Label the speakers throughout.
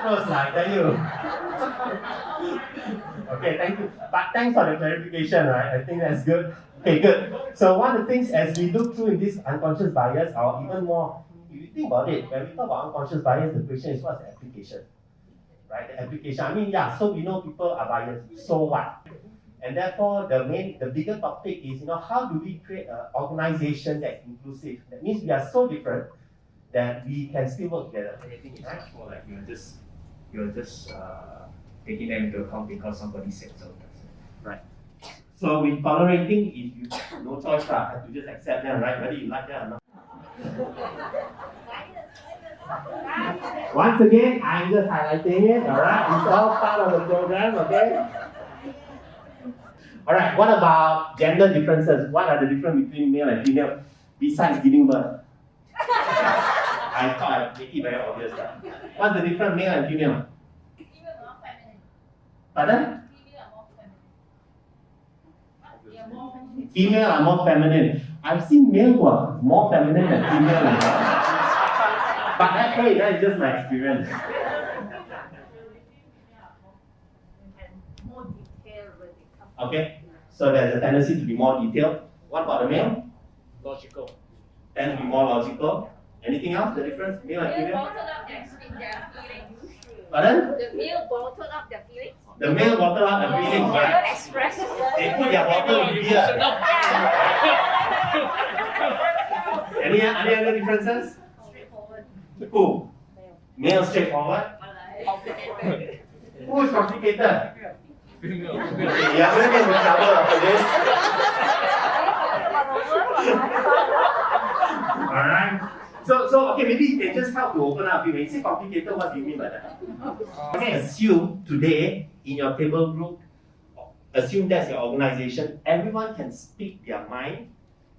Speaker 1: close, I tell you. Okay, thank you. But thanks for the clarification, right? I think that's good. Okay, good. So one of the things as we look through in this unconscious bias, or even more, if you think about it, when we talk about unconscious bias, the question is what's the application? Right? The application. I mean, yeah, so we know people are biased. So what? And therefore, the bigger topic is, how do we create an organization that's inclusive? That means we are so different that we can still work together.
Speaker 2: I think it's much more like you're just taking them into account because somebody said so.
Speaker 1: Right. So with tolerating, if you no choice, have to just accept them, right? Whether you like them or not. Once again, I'm just highlighting it, alright? It's all part of the program, okay? Alright, what about gender differences? What are the differences between male and female besides giving birth? I thought I'd make it very obvious. What's the difference male and female?
Speaker 3: Female are more feminine.
Speaker 1: Pardon?
Speaker 3: Female are more feminine. They are more.
Speaker 1: Female are more feminine. I've seen male who are more feminine than female. But hey, that's just my experience.
Speaker 3: More detailed when it comes.
Speaker 1: Okay, so there's a tendency to be more detailed. What about the male?
Speaker 2: Logical.
Speaker 1: Tend to be more logical. Anything else? The difference? Male and
Speaker 3: Male
Speaker 1: female?
Speaker 3: bottle up their feelings.
Speaker 1: Pardon?
Speaker 3: The male bottle up their feelings.
Speaker 1: The male bottle up the feelings,
Speaker 3: They don't
Speaker 1: right?
Speaker 3: express.
Speaker 1: They put their bottle in beer. Any other differences?
Speaker 3: Straightforward.
Speaker 1: Who? Male straightforward.
Speaker 3: Complicated.
Speaker 1: Who is complicated?
Speaker 2: Female.
Speaker 1: Okay, you're going to get in trouble after this. Alright. So okay, maybe you can just help to open up. When you say complicated, what do you mean by that? Okay, assume today in your table group, assume that's your organization, everyone can speak their mind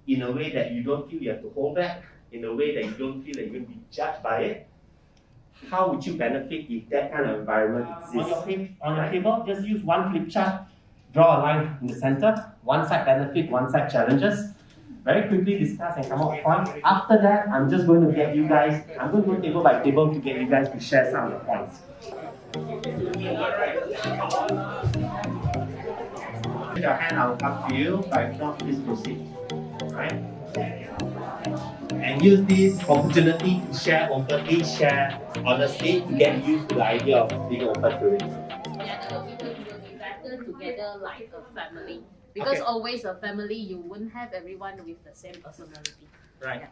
Speaker 1: in a way that you don't feel you have to hold back, in a way that you don't feel that you're going to be judged by it. How would you benefit if that kind of environment exists? On your table, just use one flip chart, draw a line in the center, one side benefit, one side challenges. Very quickly discuss and come up with points. After that, I'm just going to get you guys, I'm going to go table by table to get you guys to share some of the points. With your hand, I'll come to you. If not, please proceed. Right? And use this opportunity to share openly, share honestly, to get used to the idea of being open to it.
Speaker 4: Yeah, the people will be better together like a family. Because
Speaker 1: Okay.
Speaker 4: always a family, you won't have everyone with the same personality.
Speaker 1: Right.
Speaker 4: Yeah.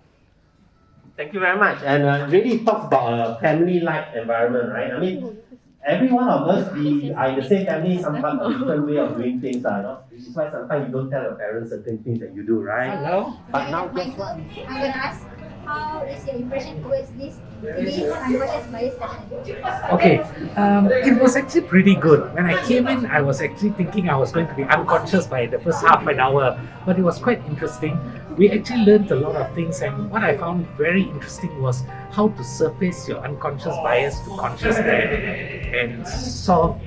Speaker 1: Thank you very much. And really talks about a family-like environment, right? I mean, every one of us, we are in the same family, sometimes a different way of doing things, which is why sometimes you don't tell your parents certain things that you do, right?
Speaker 2: Hello?
Speaker 1: But now guess
Speaker 5: Michael,
Speaker 1: what?
Speaker 5: I'm going to ask, how is your impression towards this unconscious bias session?
Speaker 6: Okay, it was actually pretty good. When I came in, I was actually thinking I was going to be unconscious by the first half an hour, but it was quite interesting. We actually learned a lot of things, and what I found very interesting was how to surface your unconscious bias to conscious and solve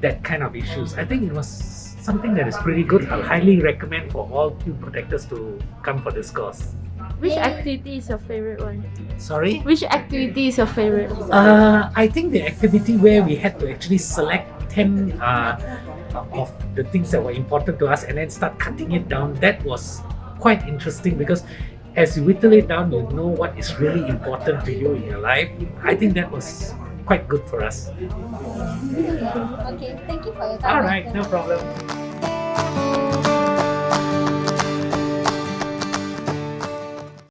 Speaker 6: that kind of issues. I think it was something that is pretty good. I'll highly recommend for all Q protectors to come for this course.
Speaker 7: Which activity is your favorite one?
Speaker 6: Sorry?
Speaker 7: Which activity is your favorite?
Speaker 6: I think the activity where we had to actually select 10 of the things that were important to us and then start cutting it down, that was quite interesting because as you whittle it down, you know what is really important to you in your life. I think that was quite good for us.
Speaker 5: Okay, thank you for your time.
Speaker 6: Alright, no problem.